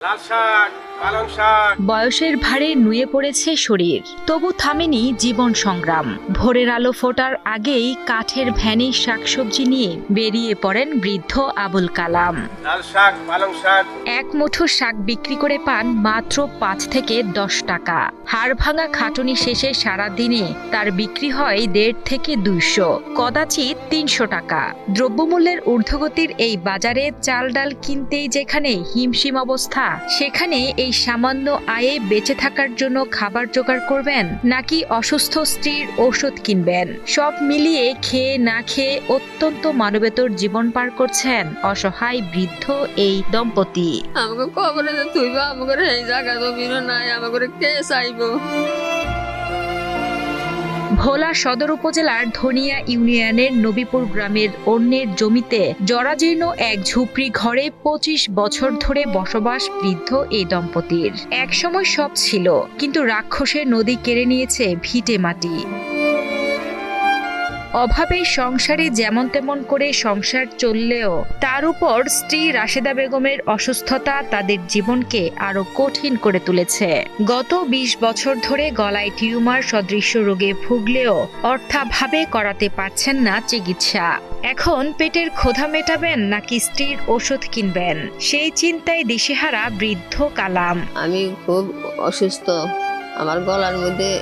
লাল শাক, পালং শাক। বয়সের ভারে নুয়ে পড়েছে শরীর, তবু থামেনি জীবন সংগ্রাম। ভোরের আলো ফোটার আগেই কাঠের ভ্যানে শাকসবজি নিয়ে বেরিয়ে পড়েন বৃদ্ধ আবুল কালাম। লাল শাক, পালং শাক। এক মুঠো শাক বিক্রি করে পান মাত্র ৫ থেকে ১০ টাকা। হাড় ভাঙা খাটুনি শেষে সারা দিনে তার বিক্রি হয় ১.৫ থেকে ২০০, কদাচিৎ ৩০০ টাকা। দ্রব্যমূল্যের ঊর্ধ্বগতির এই বাজারে চাল ডাল কিনতেই যেখানে হিমশিম অবস্থা, সেখানে এই সামান্য আয়ে বেঁচে থাকার জন্য খাবার জোগাড় করবেন নাকি অসুস্থ স্ত্রীর ঔষধ কিনবেন, সব মিলিয়ে খেয়ে না খেয়ে অত্যন্ত মানবেতর জীবন পার করছেন অসহায় বৃদ্ধ এই দম্পতি। আমাকে কবরে যে তুইব, আমাকে এই জায়গা জমিনও নাই, আমাকে কে চাইবো? ভোলা সদর উপজেলার ধনিয়া ইউনিয়নের নবীপুর গ্রামের অন্যের জমিতে জরাজীর্ণ এক ঝুপড়ি ঘরে ২৫ বছর ধরে বসবাস বৃদ্ধ এই দম্পতির। একসময় সব ছিল, কিন্তু রাক্ষসের নদী কেড়ে নিয়েছে ভিটে মাটি। অভাবে সংসারে যেমন তেমন করে সংসার চললেও তার উপর স্ত্রী রাশেদা বেগমের অসুস্থতা তাদের জীবনকে আরো কঠিন করে তুলেছে। গত ২০ বছর ধরে গলায় টিউমার সদৃশ্য রোগে ভুগলেও অর্থাভাবে করাতে পারছেন না চিকিৎসা। এখন পেটের ক্ষুধা মেটাবেন নাকি স্ত্রীর ওষুধ কিনবেন, সেই চিন্তায় দিশেহারা বৃদ্ধ কালাম। আমি খুব অসুস্থ, আমার গলার মধ্যে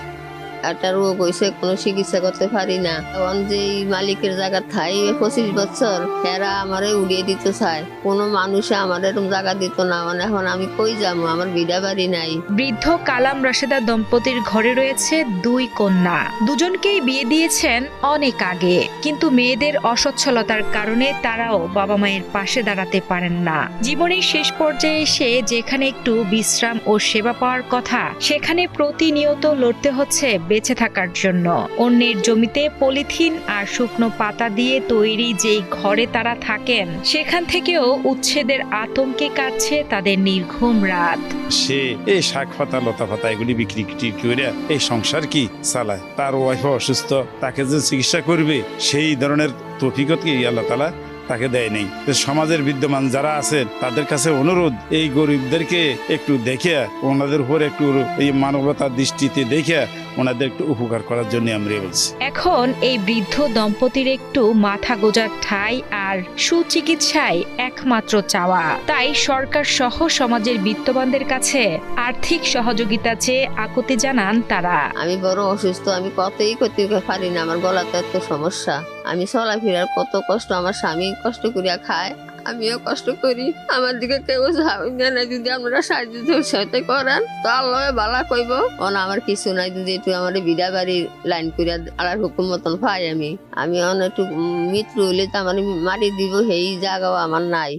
একটা রোগ হয়েছে, কোনো চিকিৎসা করতে পারি না। এখন যে মালিকের জায়গা থাই ২৫ বছর, এরা আমারে উড়িয়ে দিতে চায়। কোনো মানুষে আমার এরকম জায়গা দিত না। মানে এখন আমি কই যাবো, আমার বিড়া বাড়ি নাই। বৃদ্ধ কালাম রাশেদা দম্পতির ঘরে রয়েছে ২ কন্যা। দুজনকেই বিয়ে দিয়েছেন অনেক আগে, কিন্তু মেয়েদের অসচ্ছলতার কারণে তারাও বাবা মায়ের পাশে দাঁড়াতে পারেন না। জীবনের শেষ পর্যায়ে এসে যেখানে একটু বিশ্রাম ও সেবা পাওয়ার কথা, সেখানে প্রতিনিয়ত লড়তে হচ্ছে বেঁচে থাকার জন্য। অন্যের জমিতে পলিথিন আর শুকনো পাতা দিয়ে তৈরি যেই ঘরে তারা থাকেন, সেখান থেকেও উচ্ছেদের আতঙ্কে কাটছে তাদের নির্ঘুম রাত। সে এই শাক পাতা লতা পাতা এগুলি বিক্রি করে এই সংসার কি চালায়। তার ওয়াইফ অসুস্থ, তাকে যে চিকিৎসা করবে সেই ধরনের তৌফিকত কি আল্লাহ তাআলা তাকে দেয় নেই। সমাজের বিদ্যমান যারা আছেন তাদের কাছে অনুরোধ, এই গরিবদেরকে একটু দেখে ওনাদের উপর একটু এই মানবতার দৃষ্টিতে দেখে ওনাদের একটু উপকার করার জন্য আমরা বলছি। এখন এই বৃদ্ধ দম্পতির একটু মাথা গোজার ঠাঁই আর সুচিকিৎসায় একমাত্র চাওয়া। তাই সরকার সহ সমাজের বিত্তবানদের কাছে আর্থিক সহযোগিতা চেয়ে আকুতি জানান তারা। আমি বড় অসুস্থ, আমি কতই করতে পারি না, আমার গলাতে এত সমস্যা। আমি চলাফেরার কত কষ্ট, আমার স্বামী কষ্ট করিয়া খায়, আমিও কষ্ট করি। আমার দিকে কেউ না, যদি আপনারা সাহায্য করেন তো আল্লাহ বালা কইব। আমার কিছু নাই, যদি একটু আমার বিড়া বাড়ির লাইন করিয়া আলার হুকুম মতন পাই। আমি একটু মৃত্যু হইলে তো আমার মারি দিব, সেই জায়গাও আমার নাই।